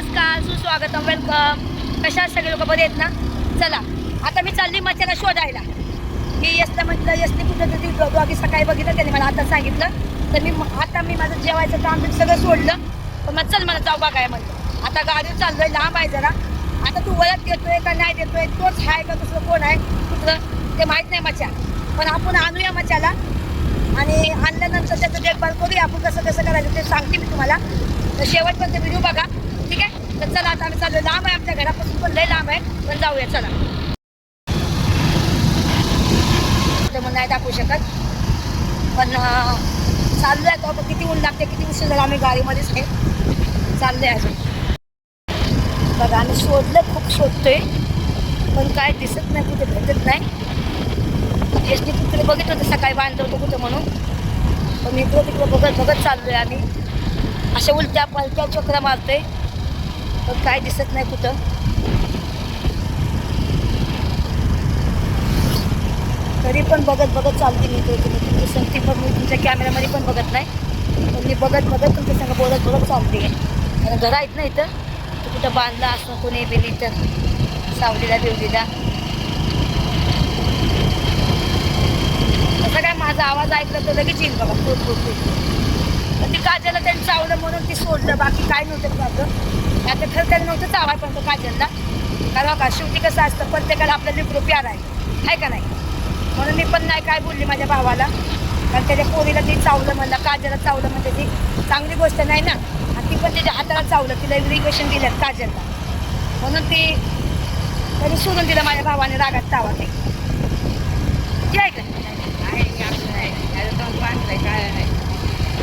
नमस्कार, सुस्वागतम, वेलकम. कशा सगळे लोक बरे आहेत ना? चला आता मी चालली मच्छ्याला शोधायला. मी यसला म्हटलं, यसने कुठं तरी दोघी सकाळी बघितलं, त्याने मला आता सांगितलं. तर मी माझं जेवायचं काम सगळं सोडलं. पण मग चल मला जाऊ बघाय म्हणलं. आता गाडीवर चाललोय, लांब आहे जरा. आता तू वळत देतोय का नाही देतोय, तोच आहे का दुसरं कोण आहे कुठलं ते माहीत नाही मच्छा. पण आपण आणूया मच्छ्याला आणि आणल्यानंतर त्याचं देखभाल करूया. आपण कसं कसं करायचं ते सांगते मी तुम्हाला. तर शेवटपर्यंत व्हिडिओ बघा, ठीक आहे? तर चला आता आम्ही चाललो. लांब आहे, आमच्या घरापासून पण लय लांब आहे, पण जाऊया चला. मग नाही दाखवू शकत, पण चाललो आहे. तो किती ऊन लागते, किती उशीर झाला, आम्ही गाडीमध्येच आहे, चाललो आहे अजून. बघा आम्ही शोधलं, खूप शोधतोय, पण काय दिसत नाही, कुठे भेटत नाही. एसटी तिकडे बघितलं होतं सकाळी, बांधलं होतं कुठं म्हणून. पण इकडं तिकडं बघत बघत चाललो आहे आम्ही. अशा उलट्या पलट्या चक्रा मारतोय, पण काय दिसत नाही कुठं. तरी पण बघत बघत चालते मी. तुमची संगती पण मी तुमच्या कॅमेऱ्यामध्ये पण बघत नाही, पण मी बघत बघत तुमच्या संग बोलत बोलत चालते. कारण घरा आहेत ना इथं, तर कुठं बांधला असं कोणी बिली तर सावलीला बिवलीला. असं काय माझा आवाज ऐकला तर लगेच येईल बघा, खूप. पण ती काजलला त्यांनी चावलं म्हणून ती सोडलं, बाकी काय नव्हतं प्रॉब्लेम. आता खरं त्याला नव्हतं चावाय पण तो काजलला. कारण का शेवटी कसं असतं, प्रत्येकाला आपल्या लेकरू प्यार आहे का नाही. म्हणून मी पण नाही काय बोलली माझ्या भावाला. कारण त्याच्या पोरीला ती चावलं म्हणलं, काजलला चावलं म्हणजे ती चांगली गोष्ट नाही ना. आणि ती पण त्याच्या हाताला चावलं, तिला इरिगेशन दिलं काजलला, म्हणून ती तरी सोडून दिलं माझ्या भावाने रागात चावा ते. आहे का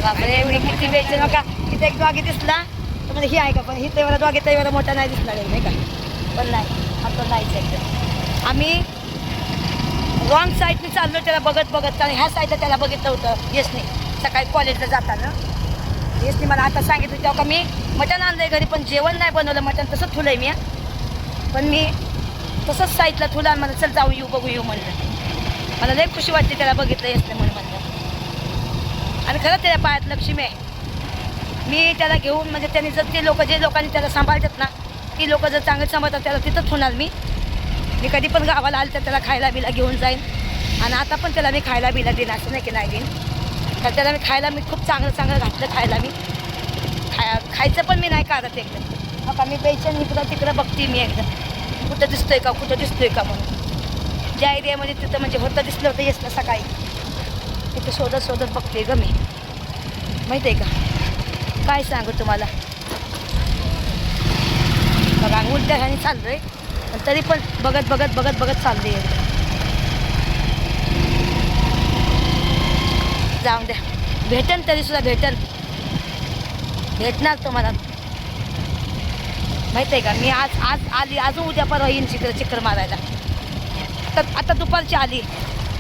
बापरे, एवढी किती वेळची नका. तिथे एक डॉगी दिसला तर म्हणजे ही आहे का, पण ही तेवढा डॉगी तेवढा मोठा नाही दिसला नाही का. पण नाही, आता नाहीच एकदम. आम्ही रॉंग साईडने चाललो त्याला बघत बघत, कारण ह्या साईडला त्याला बघितलं होतं येसने सकाळी कॉलेजला जाताना. येसने मला आता सांगितलं तेव्हा का मी मटण आणलंय घरी, पण जेवण नाही बनवलं, मटण तसंच ठुलंय मी. पण मी तसंच साईडला ठुलं आणि मला चल जाऊ येऊ बघू येऊ म्हणलं. मला लई खुशी वाटते त्याला बघितलं येसने म्हणून म्हणलं. आणि खरंच त्याच्या पायात लक्ष्मी आहे. मी त्याला घेऊन म्हणजे त्यांनी जर ते लोक जे लोकांनी त्याला सांभाळतात ना, ती लोक जर चांगलं सांभाळतात त्याला तिथंच होणार. मी कधी पण गावाला आलं तर त्याला खायला बिला घेऊन जाईन. आणि आता पण त्याला मी खायला बिला देईन, असं नाही की नाही देईन. तर त्याला मी खायला खूप चांगलं घातलं खायला. मी खायचं पण मी नाही काढत एकदम. आता मी बेचैन इकडं तिकडं बघते मी एकदम, कुठं दिसतोय का म्हणून. ज्या एरियामध्ये तिथं म्हणजे होतं दिसलं होतं येसला सकाळी, तिथं शोधत बघते ग मी, माहिती आहे का. काय सांगू तुम्हाला. बघा उलट्या ह्याने चाललोय, पण तरी पण बघत चालले. जाऊन द्या, भेटन तरी सुद्धा भेटणार तुम्हाला, माहिती आहे का. मी आज आली, अजून उद्या परवा येईन चक्कर मारायला. आता दुपारची आली,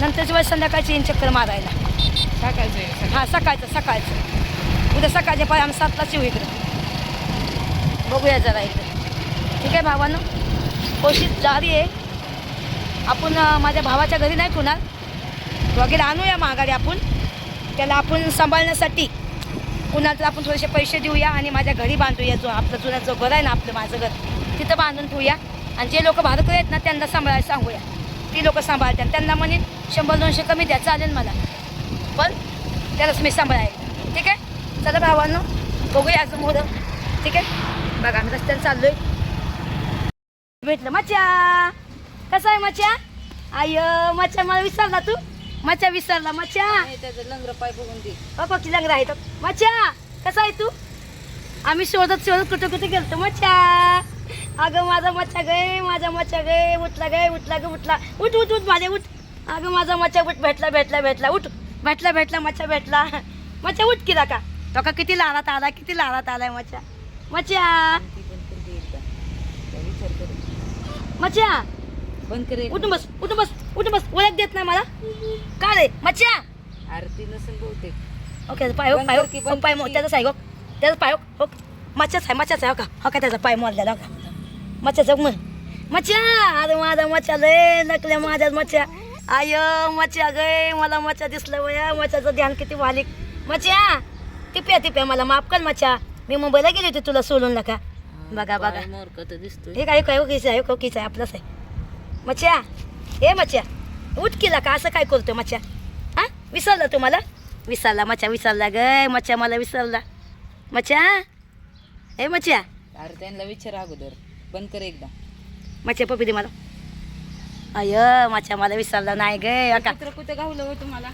नंतरच्या वेळेस संध्याकाळची येईन चक्कर मारायला. हां सकाळचं उद्या सकाळच्या पाय आम्ही 7लाच येऊ इकडं. बघूया जरा इकडं, ठीक आहे भावानं. कोशिश जारी आहे. आपण माझ्या भावाच्या घरी नाही ठेवणार, वगैरे आणूया माघारी आपण. त्याला आपण सांभाळण्यासाठी कुणाला आपण थोडेसे पैसे देऊया आणि माझ्या घरी बांधूया. जो आपलं जुना जो घर आहे ना, माझं घर, तिथं बांधून ठेवूया. आणि जे लोक भारकडे आहेत ना त्यांना सांभाळायला सांगूया. ती लोक सांभाळतात, त्यांना म्हणेन 100-200 कमी द्या, चालेल मला, पण त्यालाच मी सांभाळायला. ठीक आहे, चला भावांनो बघूया अजून मोरं. ठीक आहे, बघा आम्ही रस्त्याने चाललोय. भेटलं मच्छा. कसं आहे मच्छा? आय मच्छा मला विसरला तू. मच्छा विसरला. मच्छा त्याचं लंगर पाय बघून दे. बाबा की लंगरा आहे. मच्छा कसा आहे तू? आम्ही शोधत कुठे गेलतो. मच्छा, अगं माझा मच्छा गे, उठला उठ माझ्या उठ. अगं माझा मच्छा उठ, भेटला उठ, भेटला मच्छा उठ की का. तो का किती लारात आलाय मच्छा. मच्छा बंद करे. उठून बस ओळख देत नाही मला का रे मच्छा. आरती नसेल बहुतेक. ओके पाय त्याचाच आहे. त्याचा पाय हो, मच्छाच आहे हो का त्याचा पाय मोडलेला हो का. मच्छाचा मच्छा. अरे माझा मच्छा लय नकल्या माझ्याच मच्छा. आय मच्छा गे, मला मच्छा दिसलं वया. मच्छाचं ध्यान किती वालिक. मच्छा टिप्या मला माफ कर मच्छा. मी मुंबईला गेली होती तुला सोडून नका. बघा बघा मोरक तर दिसतोय. हे काय काय ओकेच आहे ओकेच आहे आपलंच आहे. मच्छ्या हे मच्छ्या उठ केला का असं काय करतो मच्छ्या हा विसरला तुम्हाला विसरला मच्छा विसरला ग मच्छ्या मला विसरला मच्छ्या हे मच्छ्या अरे त्यांना विचार अगोदर बंद कर एकदा. मच्छ्या पपी दे मला अय मच्छ्या मला विसरला नाही ग का कुत्र कुठं गावलं हो तुम्हाला?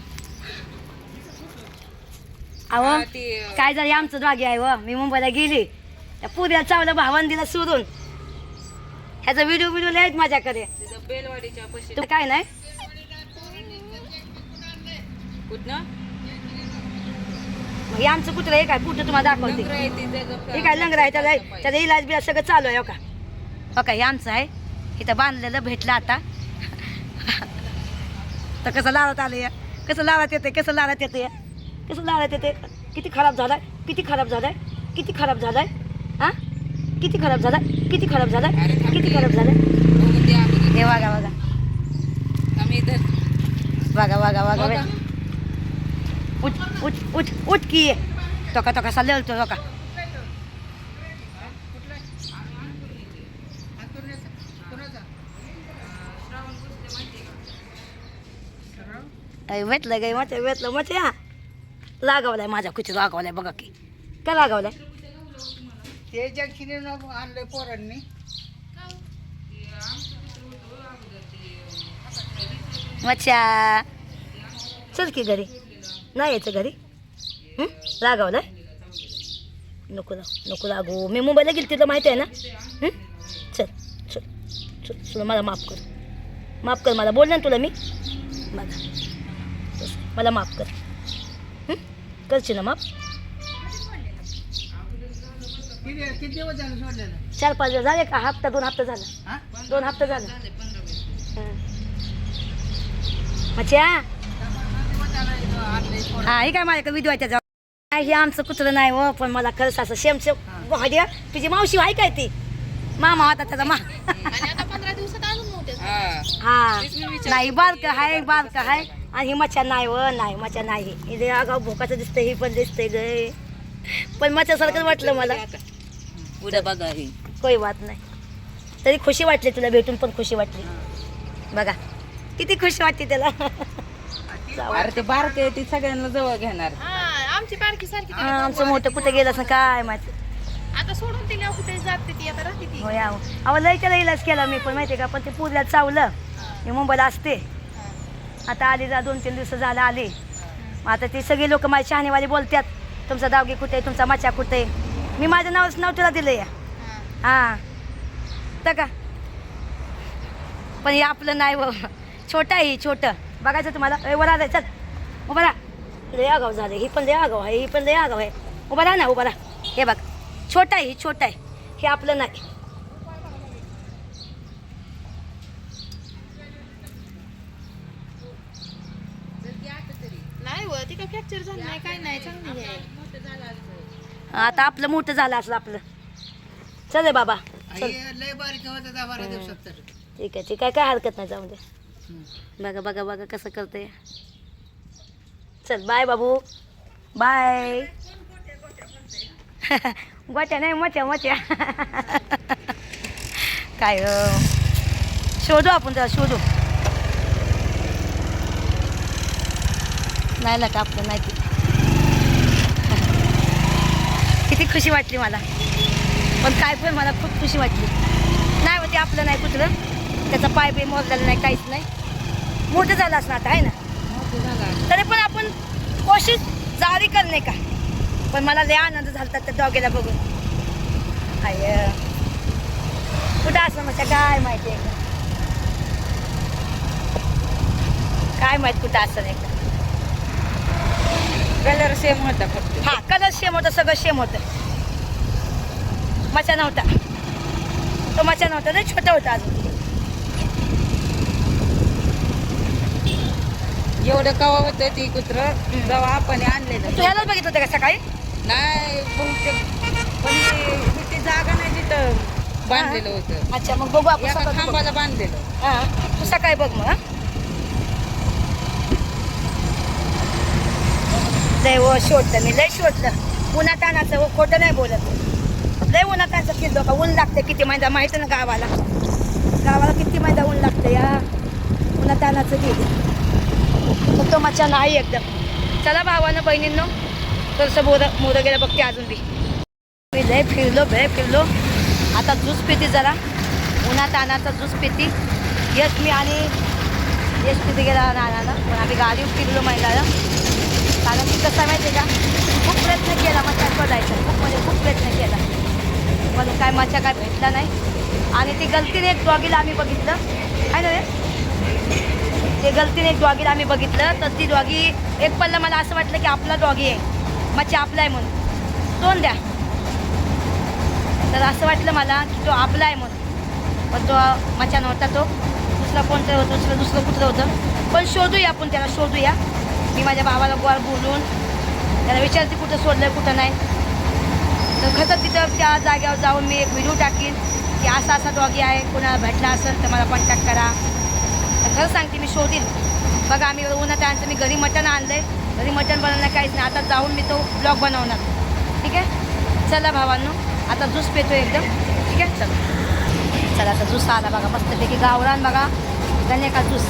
अहो हा, ते काय झालं आमचं जागी आहे व मी मुंबईला गेली त्या पुऱ्या चावलं भावान दिला सोडून ह्याचा व्हिडिओ लिहायच माझ्याकडे तिथं बेलवाडीच्या पशी तू काय नाही कुठनं मग हे आमचं कुठलं हे काय कुठं तुम्हाला दाखवते लंगरं आहे ते जगं- हे काय लंगर आहे त्याचा इलाज बिलाज सगळं चालू आहे हो का हो का हे आमचं आहे इथं बांधलेलं भेटलं आता तर कसं लावत आलं या कसं लावत येते कसं लावत येते कसं लावत येते किती खराब झालाय किती खराब झालाय किती खराब झालाय हा किती खराब झालाय किती खराब झालाय अरे थांब किती की. खराब झालाय बघून दे अगोदर. हे बघा बघा आम्ही इथं बघा बघा बघा बघा. उठ उठ उठ उठ की ये टोका टोका सा लळतो टोका भेटलं गाई मच्या भेटलं मच्या लागावलाय माझ्या कुठे लागावलाय बघा की काय लागावलाय ते जंक्शन आणलंय पोरांनी. मच्छा चल की घरी नाही यायचं घरी लागावलाय नको नको लागू मी मुंबईला गेली तुला माहिती आहे ना चल चल चल चल मला माफ कर मला बोल ना तुला मी मला माफ कर करशील ना माफ किती दिवस झाले सोडलेलं? 4-5 दिवस झाले का हप्ता 2 हप्ता झाला हा? 2 हप्ता झाला मच्छा हा हे काय माझ्याकडे विधवा त्याचा हे आमचं कुत्रं नाही हो पण मला खरंच असं शेमशेम भाड्या तुझी मावशी आहे काय ती मामा होता त्याचा हा नाही बारकं आहे आणि ही मच्छा नाही व नाही मच्छा नाही हे अगाव भोकाचं दिसतंय ही पण दिसतंय गे पण मच्छासारखं वाटलं मला उद्या बघा हे काही बात नाही तरी खुशी वाटली तुला भेटून पण खुशी वाटली बघा किती खुशी वाटते त्याला अरे ते बारक आहे ती सगळ्यांना जवळ घेणार. आमची बारकी सारखी हा, आमचं मोठं कुठे गेलं असं काय माहिती आता सोडून दिल्या कुठे जाते ती आता राहते ती हो या अहो लय त्याला इलाज केला मी पण माहिती आहे का पण ते पुण्यात चावलं मी मुंबईला असते आता आली जा 2-3 दिवस झालं आली मग आता ती सगळी लोक माझी शहाणीवाली बोलतात तुमचा दावगी कुठे आहे तुमचा मच्छा कुठे आहे मी माझं नाव तुला दिलं या हां तर का पण हे आपलं नाही व छोटं आहे छोटं बघायचं तुम्हाला वर आलं चल उभा राहा लय आगाव झालं ही पण लय आगाव आहे ही पण लय आगाव आहे उभा राहा ना उभा राहा हे बघ छोटं आहे छोटं आहे हे आपलं नाही नाही व ती काय फ्रॅक्चर झालं नाही काय नाही चांगली आहे आता आपलं मोठं झालं असलं आपलं चल रे बाबा चल आई लय बारीक होतं 10-12 दिवसात तर. ठीक आहे काय हरकत नाही जाऊ दे बघा बघा बघा कसं करते चल बाय बाबू बाय गोट्या नाही मच्या काय शोधू आपण त्याला शोधू नाही का आपलं नाही ते. किती खुशी वाटली मला पण काय पण मला खूप खुशी वाटली नाही होते आपलं नाही कुठलं त्याचा पाय बी मोजलेला नाही काहीच नाही मोठं झालं असं आता आहे ना तरी पण आपण कोशिश जारी करणे का पण मला लय आनंद झाला त्या डॉगेला बघून आय कुठं असं म्हणजे काय माहिती आहे काय माहित कुठं असं नाही का कलर सेम होता फक्त. हा कलर सेम होतं सगळं सेम होतं मचा नव्हता तो मचा नव्हता नाही छोटा होता अजून एवढं कवा होतं ती कुत्र जेव्हा आपण आणलेलं तू ह्यालाच बघितलं होतं का सकाळी नाही बहुतेक पण ती जागा नाही तिथं बांधलेलं होतं अच्छा मग बघू आपण एका सकाळी बघू. खांबाला बांधलेलं. हा तू सकाळी बघ मग लय हो शोधलं मी लय शोधलं पुन्हा तानाचं हो खोटं नाही बोलत लय उन्हात त्यांचं फिरलो का ऊन लागते किती महिना माहिती ना गावाला किती महिना ऊन लागतं या उन्हात तानाचं गेली तो मच्छा नाही एकदम. चला भावानं बहिणींनो थोडंसं मोरं गेलं बघते अजून बी. मी लय फिरलो आता ज्यूस पिती जरा उन्हात तानाचा ज्यूस पिती. यश मी आणि यश तिथे गेला नानाला पण आम्ही गाडीवर फिरलो महिन्याला. कारण की कसं माहिती आहे का खूप प्रयत्न केला मच्छा शोधायचा खूप प्रयत्न केला म्हणून काय मच्छा काय भेटला नाही. आणि ती गलतीने एक डॉगीला आम्ही बघितलं आहे ना रे ते गलतीने एक डॉगीला आम्ही बघितलं तर ती डॉगी एक पल्ला मला असं वाटलं की आपला डॉगी आहे मच्छा आपला आहे म्हणून तोंड द्या तर असं वाटलं मला की तो आपला आहे म्हणून पण तो मच्छा नव्हता तो दुसरा कोणतं होतं दुसरं कुठलं होतं. पण शोधूया आपण त्याला शोधूया. मी माझ्या भावाला गोळ बोलून त्याला विचारते कुठं सोडलं कुठं नाही. तर खरंच तिथं त्या जागेवर जाऊन मी एक व्हिडिओ टाकीन की असा डॉगी आहे कोणाला भेटला असेल तर मला कॉन्टॅक्ट करा. तर खरं सांगते मी शोधीन. बघा आम्ही उन्हात आणतं मी घरी मटण आणलं आहे घरी मटण बनवणार काहीच नाही. आता जाऊन मी तो ब्लॉग बनवणार ठीक आहे. चला भावांनो आता ज्यूस पितो एकदम ठीक आहे. चला आता ज्यूस आला बघा मस्तपैकी गावरान बघा गणे का ज्यूस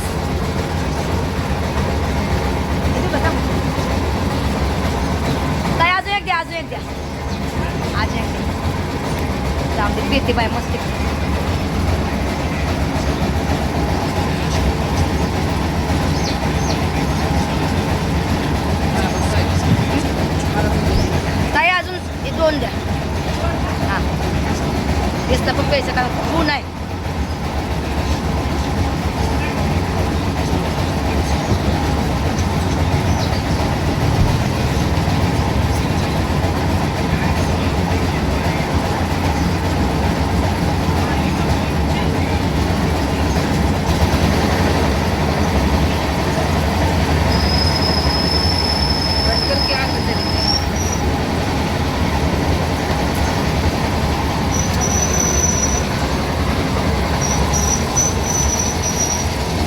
काय अजून एक द्या अजून एक जाऊन दे पिते बाय मस्त. काय अजून हे 2 द्या. हां तेच पण पैसे कारण खूप ऊन आहे.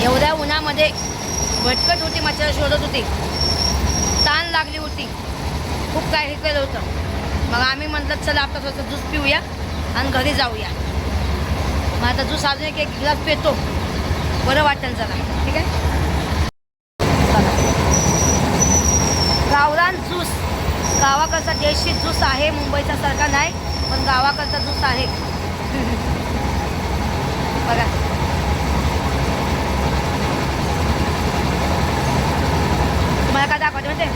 एवढ्या उन्हामध्ये भटकट होती मच्छर शोधत होती ताण लागली होती खूप काय हे केलं होतं. मग आम्ही म्हटलं चला आता थोडंसं ज्यूस पिऊया आणि घरी जाऊया. मग आता ज्यूस अजून एक ग्लास पितो बरं वाटेल जरा ठीक आहे. चला गावरान ज्यूस गावाकडचा देशी ज्यूस आहे मुंबईचा सारखा नाही पण गावाकडचा ज्यूस आहे बघा. तुम्हाला काय दाखवायचं म्हणजे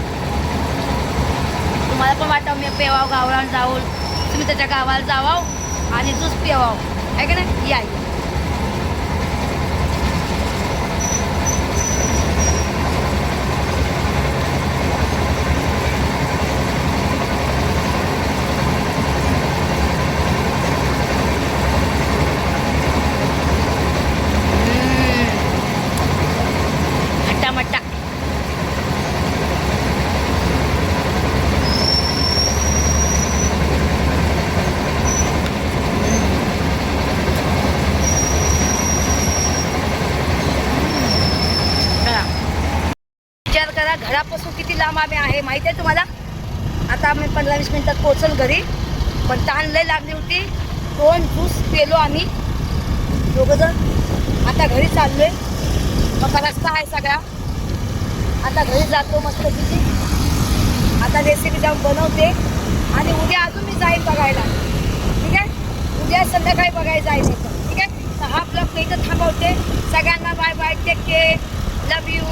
तुम्हाला पण वाटावं मी पेवाव गावरान जाऊन तुम्ही त्याच्या गावाला जावाव आणि ज्यूस पिवाव आहे का नाही. या हट्टा करा घरापासून किती लांब आम्ही आहे माहिती आहे तुम्हाला. आता आम्ही 15-20 मिनिटात पोहोचल घरी पण ताण लय लागली होती. 2 ज्यूस पेलो आम्ही दोघंजण. आता घरी चाललोय मग रस्ता आहे सगळा. आता घरी जातो मस्तपैकी आता रेसिपी जाऊन बनवते आणि उद्या अजून मी जाईन बघायला ठीक आहे. उद्या संध्याकाळी बघायला जायचं ठीक आहे. तर हा ब्लॉग मी इथं थांबवते. सगळ्यांना bye bye take care love you.